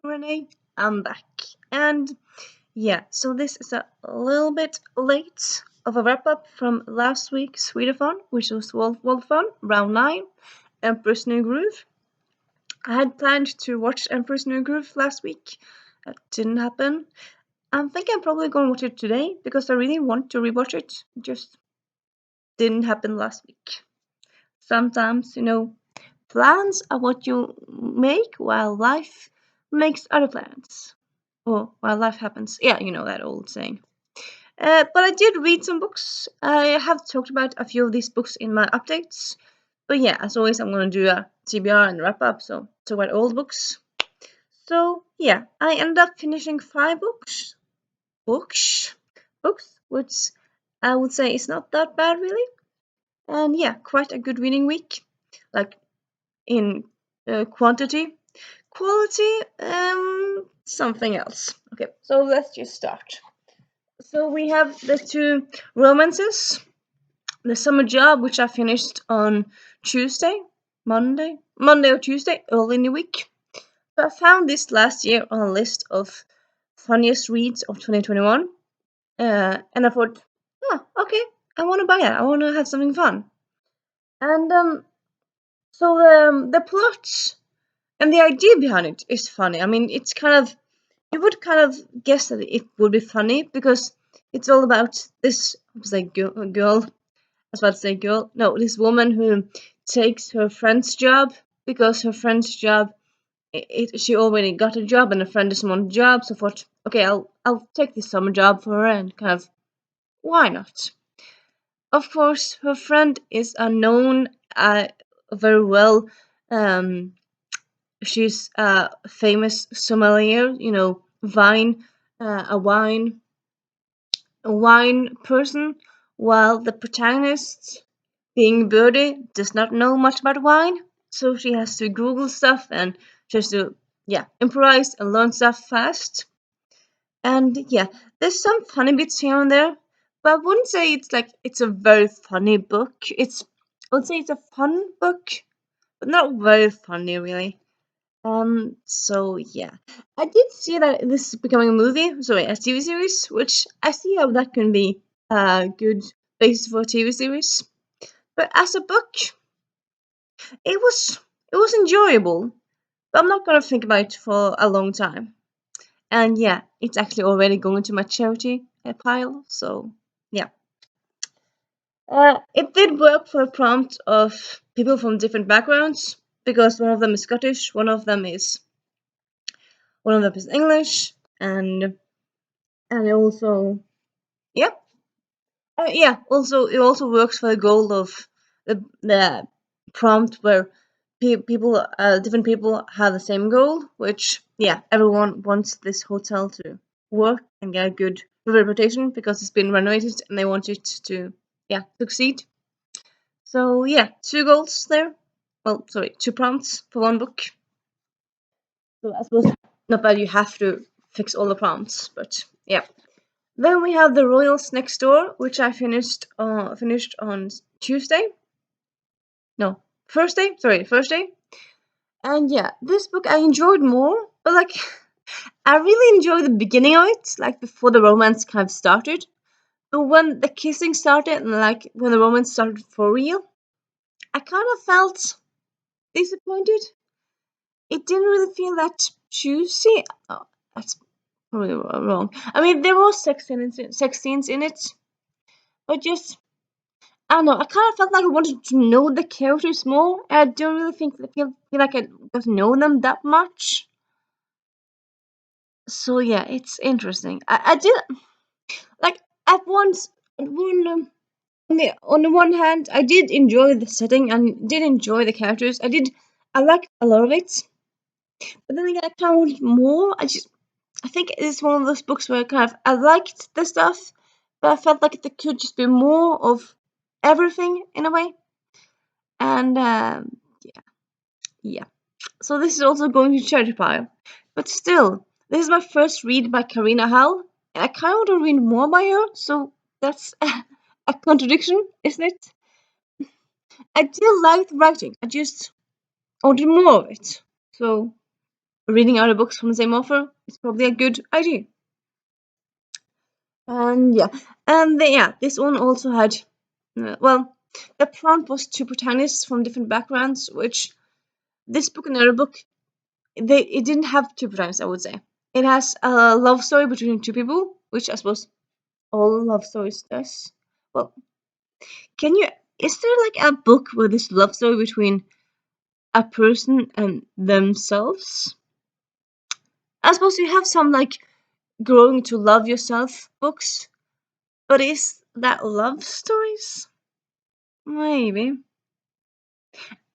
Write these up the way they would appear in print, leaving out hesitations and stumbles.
Renee. I'm back. And yeah, so this is a little bit late of a wrap up from last week's readathon, which was Vaultathon, round 9, Emperor's New Groove. I had planned to watch Emperor's New Groove last week. That didn't happen. I'm thinking I'm probably going to watch it today because I really want to rewatch it. It just didn't happen last week. Sometimes, plans are what you make while life makes other plans. Or while life happens. Yeah, you know that old saying. But I did read some books. I have talked about a few of these books in my updates. But yeah, as always, I'm going to do a TBR and wrap up, so talk about old books. So yeah, I ended up finishing 5 books. Books, which I would say is not that bad, really. And yeah, quite a good reading week. Like, in quantity. Quality, something else. Okay, so let's just start. So we have the 2 romances. The Summer Job, which I finished on Monday or Tuesday, early in the week. So I found this last year on a list of funniest reads of 2021. And I thought, okay, I want to buy it. I want to have something fun. And so the plot and the idea behind it is funny. I mean, it's kind of, you would kind of guess that it would be funny because it's all about this, girl. I was about to say girl. No, this woman who takes her friend's job because her friend's job, she already got a job and her friend doesn't want a job. So I thought, okay, I'll take this summer job for her and kind of, why not? Of course, her friend is unknown, very well. Um, she's a famous sommelier, wine, a wine person, while the protagonist, being Birdie, does not know much about wine, so she has to Google stuff and just to improvise and learn stuff fast. And yeah, there's some funny bits here and there, but I wouldn't say it's a very funny book. I would say it's a fun book, but not very funny really. So yeah, I did see that this is becoming a movie, sorry, a TV series, which I see how that can be a good basis for a TV series. But as a book, it was enjoyable, but I'm not gonna think about it for a long time. And yeah, it's actually already going to my charity pile, so yeah. It did work for a prompt of people from different backgrounds because one of them is Scottish, one of them is English, and also yeah, also it also works for the goal of the prompt where different people have the same goal, which everyone wants this hotel to work and get a good reputation because it's been renovated and they want it to succeed. So yeah, 2 goals there. Well, sorry, 2 prompts for 1 book. So I suppose not that you have to fix all the prompts, but yeah. Then we have The Royals Next Door, which I finished on Tuesday. No, Thursday. Sorry, Thursday. And yeah, this book I enjoyed more, but I really enjoyed the beginning of it, like before the romance kind of started. But when the kissing started and when the romance started for real, I kind of felt disappointed. It didn't really feel that juicy. Oh, that's probably wrong. I mean, there were sex scenes in it, but just I don't know. I kind of felt like I wanted to know the characters more. I don't really feel like I got to know them that much. So yeah, it's interesting. I did like at once. On the one hand, I did enjoy the setting and did enjoy the characters. I liked a lot of it. But then again, I kind of wanted more. I think it's one of those books where I liked the stuff, but I felt like there could just be more of everything in a way. And yeah. So this is also going to charity pile. But still, this is my first read by Karina Hall, and I kind of want to read more by her. So that's a contradiction, isn't it? I still liked writing. I just wanted more of it. So reading other books from the same author is probably a good idea. And yeah, and yeah, this one also had, well, the prompt was two protagonists from different backgrounds, which this book and another book, it didn't have two protagonists, I would say. It has a love story between two people, which I suppose all love stories does. Well, can you, is there like a book with this love story between a person and themselves? I suppose you have some like growing to love yourself books, but is that love stories? Maybe.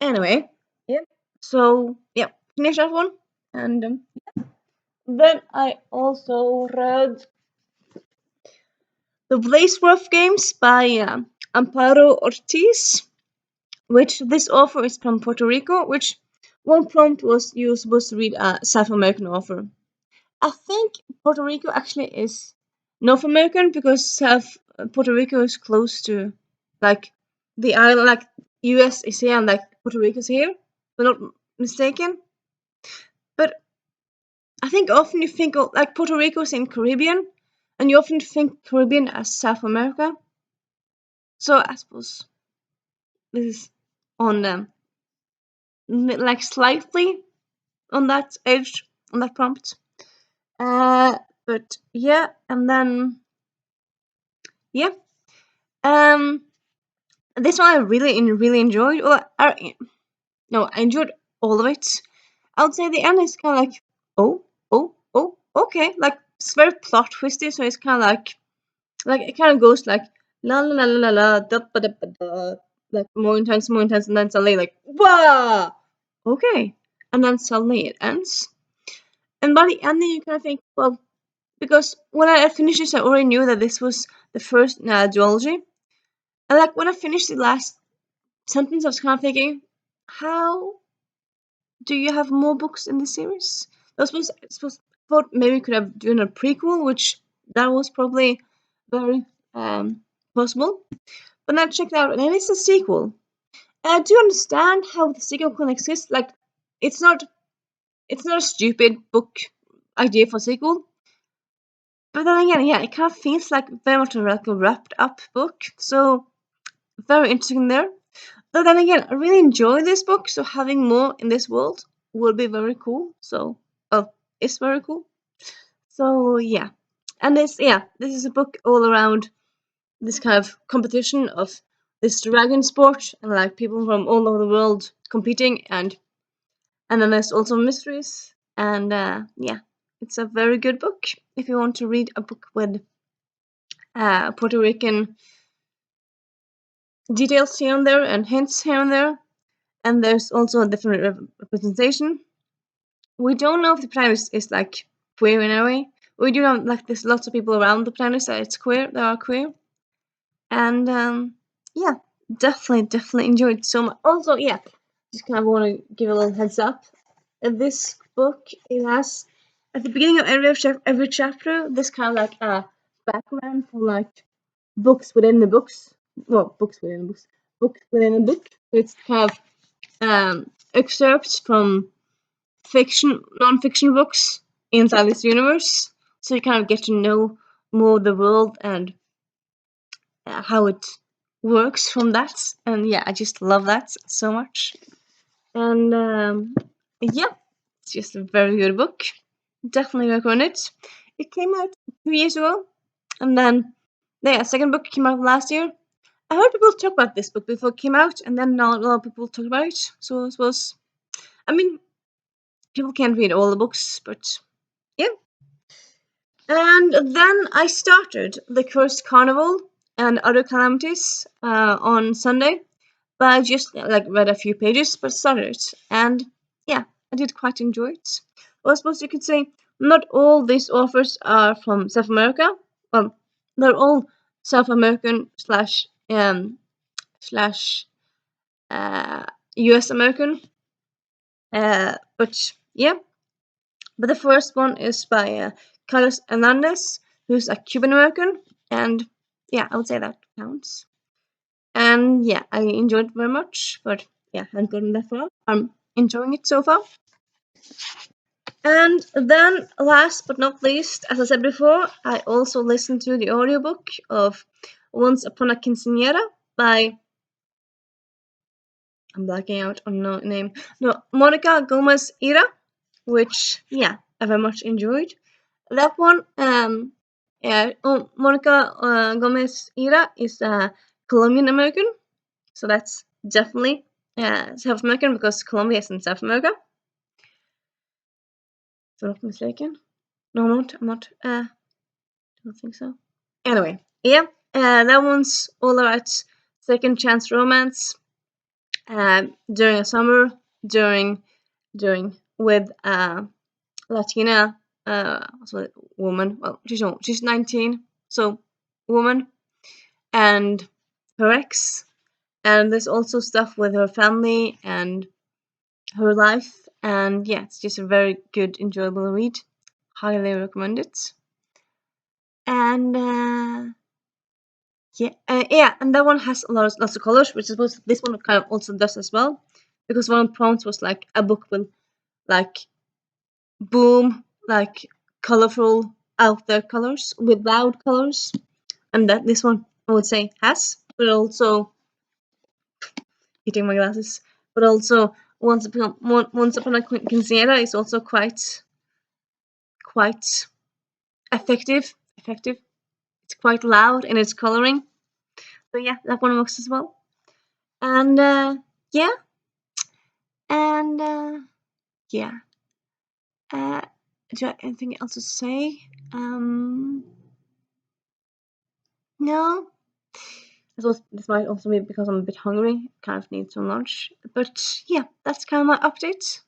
Anyway, yeah. So yeah, finish that one, and then I also read the Blazeworth games by Amparo Ortiz, which this author is from Puerto Rico. Which one prompt was you were supposed to read a South American author. I think Puerto Rico actually is North American because South Puerto Rico is close to like the island, like US is here and like Puerto Rico is here. If I'm not mistaken. But I think often you think of like Puerto Rico is in Caribbean, and you often think Caribbean as South America. So I suppose this is on like slightly on that edge on that prompt. But yeah, and then yeah, um, this one I really enjoyed. Well, no, I enjoyed all of it. I would say the end is kind of like, oh, okay, like it's very plot twisty. So it's kind of like it kind of goes like la la la la la da ba da ba da, like more intense, and then suddenly like wow, okay, and then suddenly it ends. And by the ending, you kind of think, well, because when I finished this, I already knew that this was the first duology. And like when I finished the last sentence, I was kind of thinking, how do you have more books in the series? I thought maybe we could have done a prequel, which that was probably very possible. But now check it out, and it is a sequel. And I do understand how the sequel can exist. Like, it's not a stupid book idea for a sequel. But then again, yeah, it kind of feels like very much like a wrapped up book. So very interesting there. But then again, I really enjoy this book, so having more in this world would be very cool. So, oh, it's very cool. So yeah, and this is a book all around this kind of competition of this dragon sport and like people from all over the world competing, and then there's also mysteries, and yeah, it's a very good book if you want to read a book with Puerto Rican details here and there and hints here and there, and there's also a different representation. We don't know if the planet is like queer in a way. We do know like there's lots of people around the planet that it's queer, that are queer, and yeah, definitely enjoyed it so much. Also, yeah, just kind of want to give a little heads up. This book, it has at the beginning of every chapter this kind of like a background for like books within the books. Well, books within the books, books within a book. It's kind of excerpts from non-fiction books inside this universe, so you kind of get to know more the world and how it works from that. And yeah, I just love that so much. And yeah, it's just a very good book. Definitely recommend it. It came out 2 years ago, and then the second book came out last year. I heard people talk about this book before it came out, and then not a lot of people talk about it. So I suppose, I mean, people can't read all the books, but yeah. And then I started The Cursed Carnival and Other Calamities on Sunday. But I just like read a few pages, but started it. And yeah, I did quite enjoy it. Well, I suppose you could say not all these authors are from South America. Well, they're all South American slash US American. But yeah, but the first one is by Carlos Hernandez, who's a Cuban American, and yeah, I would say that counts. And yeah, I enjoyed it very much, but yeah, I haven't gotten that far. I'm enjoying it so far. And then, last but not least, as I said before, I also listened to the audiobook of Once Upon a Quinceañera by, I'm blacking out on the name, no, Monica Gomez Ira, which, yeah, I very much enjoyed. That one, yeah, Monica Gomez Ira is a Colombian American, so that's definitely South American because Colombia is in South America. If I'm not mistaken. No, I'm not. Don't think so. Anyway, yeah, that one's all about second chance romance. During a summer, during with Latina woman. Well, she's 19, so woman, and her ex, and there's also stuff with her family and her life, and yeah, it's just a very good, enjoyable read. Highly recommend it. And yeah, and that one has lots of colors, which I suppose this one kind of also does as well, because one of the prompts was like a book with like boom, like colorful out there colors with loud colors, and that this one I would say has, but also hitting my glasses, but also once upon a quinceañera is also quite effective. Effective. It's quite loud in its coloring. So yeah, that one works as well. And yeah, and yeah. Uh, do I have anything else to say? No. This might also be because I'm a bit hungry. Kind of need some lunch. But yeah, that's kind of my update.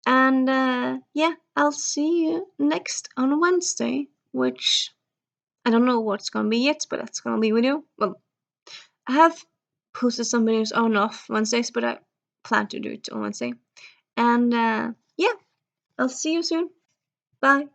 And yeah, I'll see you next on Wednesday, which I don't know what's gonna be yet, but that's gonna be video. Well, I have posted some videos on and off Wednesdays, but I plan to do it on Wednesday. And yeah, I'll see you soon. Bye.